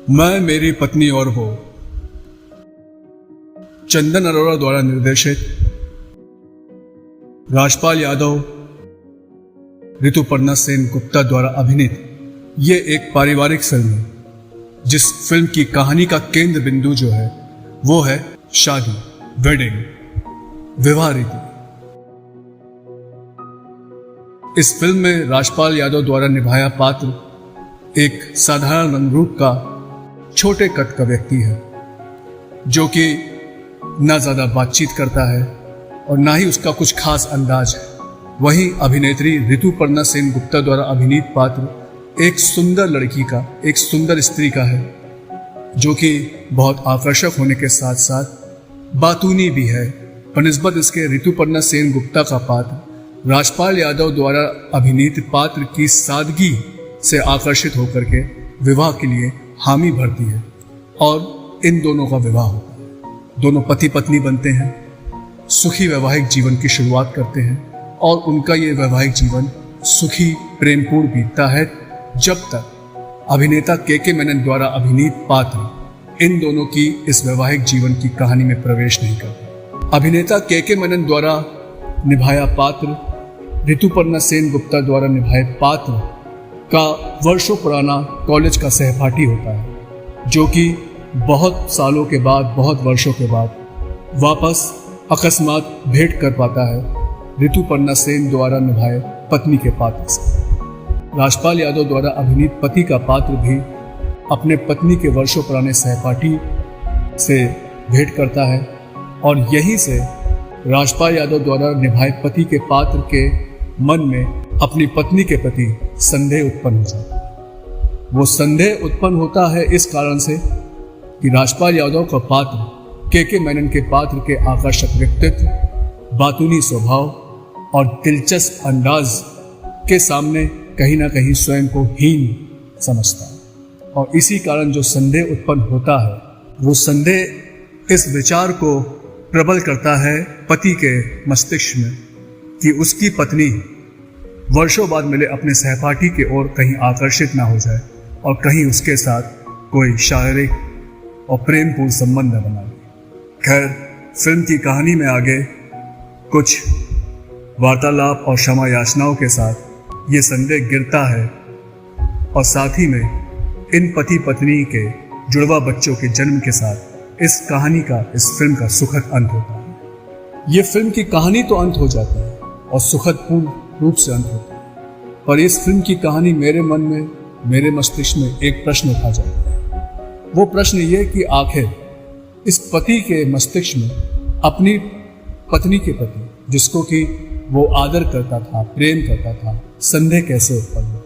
मैं, मेरी पत्नी और वो, चंदन अरोड़ा द्वारा निर्देशित, राजपाल यादव, ऋतुपर्णा सेन गुप्ता द्वारा अभिनीत ये एक पारिवारिक फिल्म है, जिस फिल्म की कहानी का केंद्र बिंदु जो है वो है शादी, वेडिंग, विवाह रीति। इस फिल्म में राजपाल यादव द्वारा निभाया पात्र एक साधारण रंगरूप का छोटे कद का व्यक्ति है, जो कि ना ज्यादा बातचीत करता है और ना ही उसका कुछ खास अंदाज है। वहीं अभिनेत्री ऋतुपर्णा सेन गुप्ता द्वारा अभिनीत पात्र एक सुंदर लड़की का, एक सुंदर स्त्री का है, जो कि बहुत आकर्षक होने के साथ साथ बातूनी भी है। बनिस्बत इसके ऋतुपर्णा सेन गुप्ता का पात्र राजपाल यादव द्वारा अभिनीत पात्र की सादगी से आकर्षित होकर के विवाह के लिए हामी भरती है और इन दोनों का विवाह होता है। दोनों पति पत्नी बनते हैं, सुखी वैवाहिक जीवन की शुरुआत करते हैं और उनका ये वैवाहिक जीवन सुखी प्रेमपूर्ण बीतता है, जब तक अभिनेता के मेनन द्वारा अभिनीत पात्र इन दोनों की इस वैवाहिक जीवन की कहानी में प्रवेश नहीं करता। अभिनेता के मेनन द्वारा निभाया पात्र ऋतुपर्णा सेन गुप्ता द्वारा निभाए पात्र का वर्षों पुराना कॉलेज का सहपाठी होता है, जो कि बहुत सालों के बाद, बहुत वर्षों के बाद वापस अकस्मात भेंट कर पाता है ऋतुपर्णा सेन द्वारा निभाए पत्नी के पात्र से। राजपाल यादव द्वारा अभिनीत पति का पात्र भी अपने पत्नी के वर्षों पुराने सहपाठी से भेंट करता है और यहीं से राजपाल यादव द्वारा निभाए पति के पात्र के मन में अपनी पत्नी के प्रति संदेह उत्पन्न हो जाता है। वो संदेह उत्पन्न होता है इस कारण से कि राजपाल यादव का पात्र के मेनन के पात्र के आकर्षक व्यक्तित्व, बातूनी स्वभाव और दिलचस्प अंदाज के सामने कहीं ना कहीं स्वयं को हीन समझता है और इसी कारण जो संदेह उत्पन्न होता है, वो संदेह इस विचार को प्रबल करता है पति के मस्तिष्क में कि उसकी पत्नी वर्षों बाद मिले अपने सहपाठी की ओर कहीं आकर्षित ना हो जाए और कहीं उसके साथ कोई शारीरिक और प्रेमपूर्ण संबंध न बना ले। खैर, फिल्म की कहानी में आगे कुछ वार्तालाप और क्षमा याचनाओं के साथ ये संदेह गिरता है और साथ ही में इन पति पत्नी के जुड़वा बच्चों के जन्म के साथ इस कहानी का, इस फिल्म का सुखद अंत होता है। ये फिल्म की कहानी तो अंत हो जाती है और सुखद पूर्ण रूप से अंत होता है, पर इस फिल्म की कहानी मेरे मन में, मेरे मस्तिष्क में एक प्रश्न उठा जाता है। वो प्रश्न ये कि आखिर इस पति के मस्तिष्क में अपनी पत्नी के प्रति, जिसको कि वो आदर करता था, प्रेम करता था, संदेह कैसे उत्पन्न हुआ।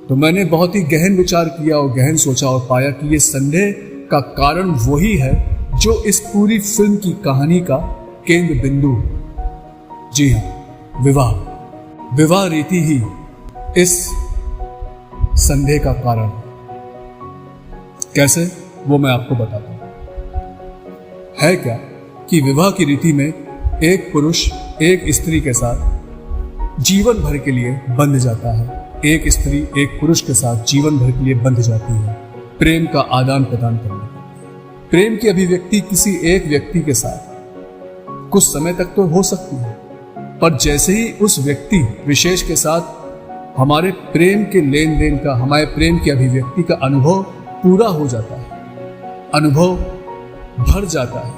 तो मैंने बहुत ही गहन विचार किया और गहन सोचा और पाया कि ये संदेह का कारण वही है जो इस पूरी फिल्म की कहानी का केंद्र बिंदु। जी हाँ, विवाह रीति ही इस संदेह का कारण है। कैसे, वो मैं आपको बताता हूं। है क्या कि विवाह की रीति में एक पुरुष एक स्त्री के साथ जीवन भर के लिए बंध जाता है, एक स्त्री एक पुरुष के साथ जीवन भर के लिए बंध जाती है, प्रेम का आदान प्रदान करने। प्रेम की अभिव्यक्ति किसी एक व्यक्ति के साथ कुछ समय तक तो हो सकती है, पर जैसे ही उस व्यक्ति विशेष के साथ हमारे प्रेम के लेन देन का, हमारे प्रेम की अभिव्यक्ति का अनुभव पूरा हो जाता है, अनुभव भर जाता है,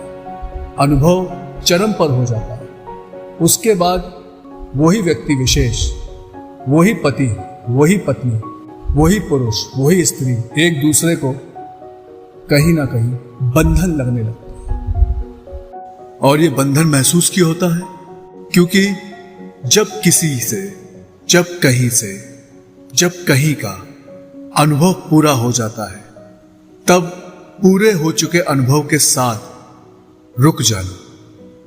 अनुभव चरम पर हो जाता है, उसके बाद वही व्यक्ति विशेष, वही पति, वही पत्नी, वही पुरुष, वही स्त्री एक दूसरे को कहीं ना कहीं बंधन लगने लगता है। और ये बंधन महसूस क्यों होता है? क्योंकि जब किसी से, जब कहीं से, जब कहीं का अनुभव पूरा हो जाता है, तब पूरे हो चुके अनुभव के साथ रुक जाना,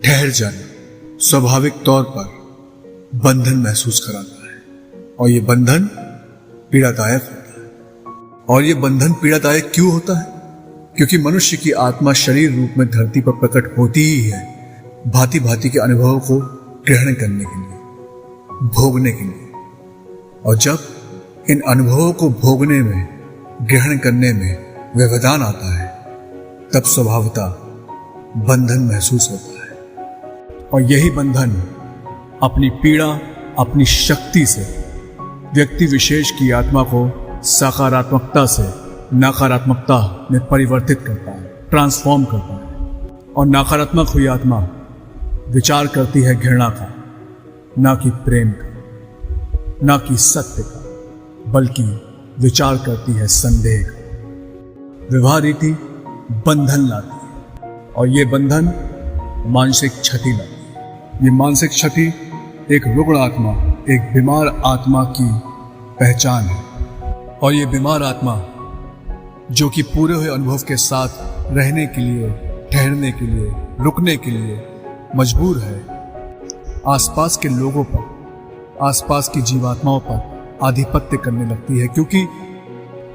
ठहर जाना स्वाभाविक तौर पर बंधन महसूस कराता है और ये बंधन पीड़ादायक होता है। और ये बंधन पीड़ादायक क्यों होता है? क्योंकि मनुष्य की आत्मा शरीर रूप में धरती पर प्रकट होती ही है भांति भांति के अनुभवों को ग्रहण करने के लिए, भोगने के लिए। और जब इन अनुभवों को भोगने में ग्रहण करने में व्यवधान आता है, तब स्वभावतः बंधन महसूस होता है। और यही बंधन अपनी पीड़ा, अपनी शक्ति से व्यक्ति विशेष की आत्मा को सकारात्मकता से नकारात्मकता में परिवर्तित करता है, ट्रांसफॉर्म करता है। और नकारात्मक हुई आत्मा विचार करती है घृणा का, ना कि प्रेम का, ना कि सत्य का, बल्कि विचार करती है संदेह का। विवाह रीति बंधन लाती है और ये बंधन मानसिक क्षति लाती है। ये मानसिक क्षति एक रुग्ण आत्मा, एक बीमार आत्मा की पहचान है। और ये बीमार आत्मा जो कि पूरे हुए अनुभव के साथ रहने के लिए, ठहरने के लिए, रुकने के लिए मजबूर है, आसपास के लोगों पर, आसपास की जीवात्माओं पर आधिपत्य करने लगती है। क्योंकि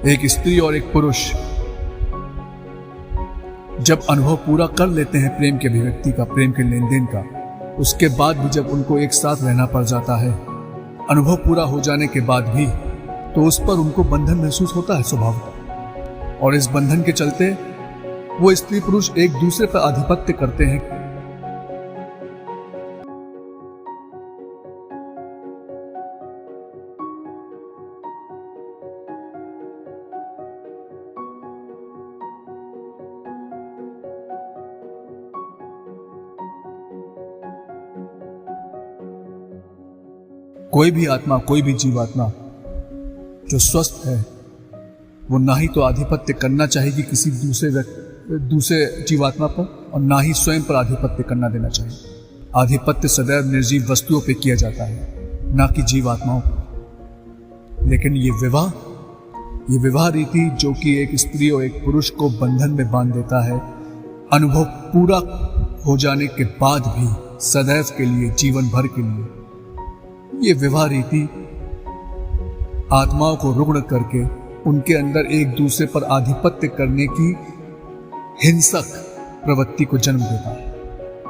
एक स्त्री और एक पुरुष जब अनुभव पूरा कर लेते हैं प्रेम के अभिव्यक्ति का, प्रेम के लेन देन का, उसके बाद भी जब उनको एक साथ रहना पड़ जाता है, अनुभव पूरा हो जाने के बाद भी, तो उस पर उनको बंधन महसूस होता है स्वभावतः। और इस बंधन के चलते वो स्त्री पुरुष एक दूसरे पर आधिपत्य करते हैं। कोई भी आत्मा, कोई भी जीवात्मा जो स्वस्थ है, वो ना ही तो आधिपत्य करना चाहेगी किसी दूसरे जीवात्मा पर, और ना ही स्वयं पर आधिपत्य करना देना चाहिए। आधिपत्य सदैव निर्जीव वस्तुओं पर किया जाता है, ना कि जीवात्माओं पर। लेकिन ये विवाह रीति जो कि एक स्त्री और एक पुरुष को बंधन में बांध देता है, अनुभव पूरा हो जाने के बाद भी सदैव के लिए, जीवन भर के लिए, ये विवाह रीति आत्माओं को रुग्ण करके उनके अंदर एक दूसरे पर आधिपत्य करने की हिंसक प्रवृत्ति को जन्म देता है।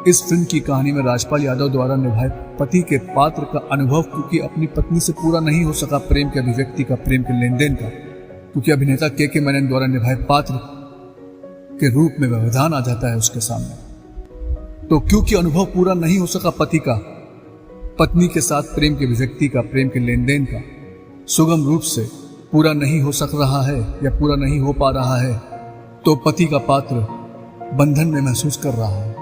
इस फिल्म की कहानी में राजपाल यादव द्वारा निभाए पति के पात्र का अनुभव, क्योंकि अपनी पत्नी से पूरा नहीं हो सका प्रेम के अभिव्यक्ति का, प्रेम के लेन देन का, क्योंकि अभिनेता के मेनन द्वारा निभाए पात्र के रूप में व्यवधान आ जाता है उसके सामने। तो क्योंकि अनुभव पूरा नहीं हो सका पति का पत्नी के साथ प्रेम के अभिव्यक्ति का, प्रेम के लेन देन का, सुगम रूप से पूरा नहीं हो सक रहा है या पूरा नहीं हो पा रहा है, तो पति का पात्र बंधन में महसूस कर रहा है।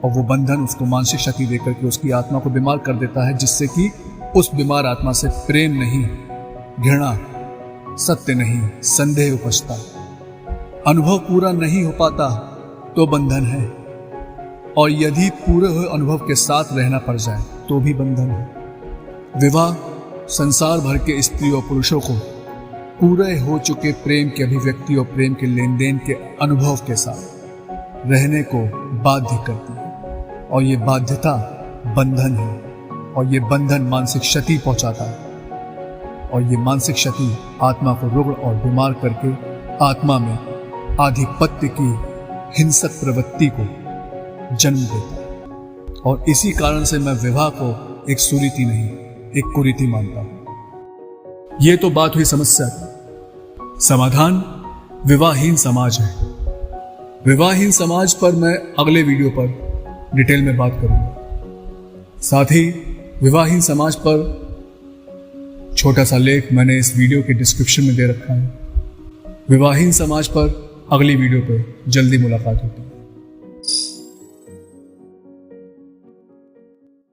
और वो बंधन उसको मानसिक क्षति देकर के उसकी आत्मा को बीमार कर देता है, जिससे कि उस बीमार आत्मा से प्रेम नहीं, घृणा, सत्य नहीं, संदेह उपजता। अनुभव पूरा नहीं हो पाता तो बंधन है, और यदि पूरे हुए अनुभव के साथ रहना पड़ जाए तो भी बंधन है। विवाह संसार भर के स्त्री और पुरुषों को पूरे हो चुके प्रेम की अभिव्यक्ति और प्रेम के लेन देन के अनुभव के साथ रहने को बाध्य करती है। और ये बाध्यता बंधन है, और ये बंधन मानसिक क्षति पहुंचाता है। और ये मानसिक क्षति आत्मा को रुग्ण और बीमार करके आत्मा में आधिपत्य की हिंसक प्रवृत्ति को जन्म देता है। और इसी कारण से मैं विवाह को एक सुरीति नहीं, एक कुरीति मानता हूं। ये तो बात हुई समस्या की। समाधान विवाहहीन समाज है। विवाहहीन समाज पर मैं अगले वीडियो पर डिटेल में बात करूंगा। साथ ही विवाहहीन समाज पर छोटा सा लेख मैंने इस वीडियो के डिस्क्रिप्शन में दे रखा है। विवाहहीन समाज पर अगली वीडियो पर जल्दी मुलाकात होती है।